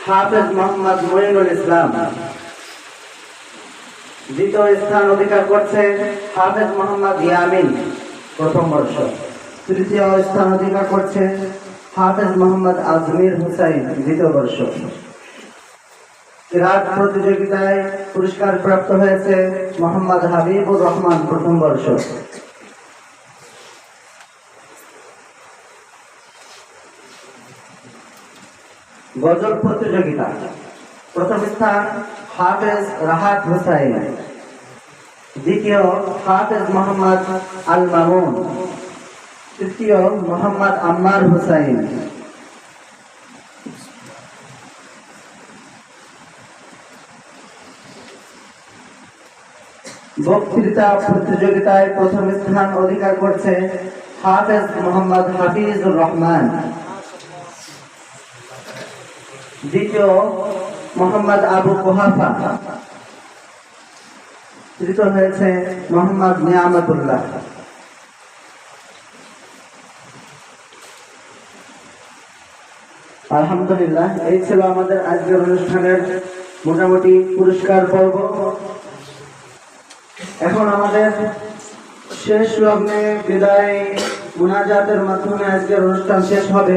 হাফেজ মোহাম্মদ মঈনুল ইসলাম। দ্বিতীয় স্থান অধিকার করছে হাফেজ মোহাম্মদ ইয়ামিন, প্রথম বর্ষ। তৃতীয় স্থান অধিকার করছে হাফেজ মোহাম্মদ আজমির হুসাইন, দ্বিতীয় বর্ষ। কিরাত প্রতিযোগিতায় পুরস্কার প্রাপ্ত হয়েছে মোহাম্মদ হাবিবুর রহমান, প্রথম বর্ষ। গজল প্রতিযোগিতা প্রথম স্থান হাফেজ রাহাত হুসাইন, দ্বিতীয় হাফেজ মোহাম্মদ আল মামুন, তৃতীয় মোহাম্মদ আম্মার হুসাইন। বক্তৃতা প্রতিযোগিতায় প্রথম স্থান অধিকার করছে হাফেজ মোহাম্মদ হাফিজুর রহমান, দ্বিতীয় মোহাম্মদ আবু কুহাফা, তৃতীয় হয়েছে মোহাম্মদ নিয়ামতুল্লাহ। আলহামদুলিল্লাহ, এই ছিল আমাদের আজকের অনুষ্ঠানের মোটামুটি পুরস্কার পর্ব। এখন আমাদের শেষ লগ্নে বিদায় মুনাজাতের মাধ্যমে আজকের অনুষ্ঠান শেষ হবে।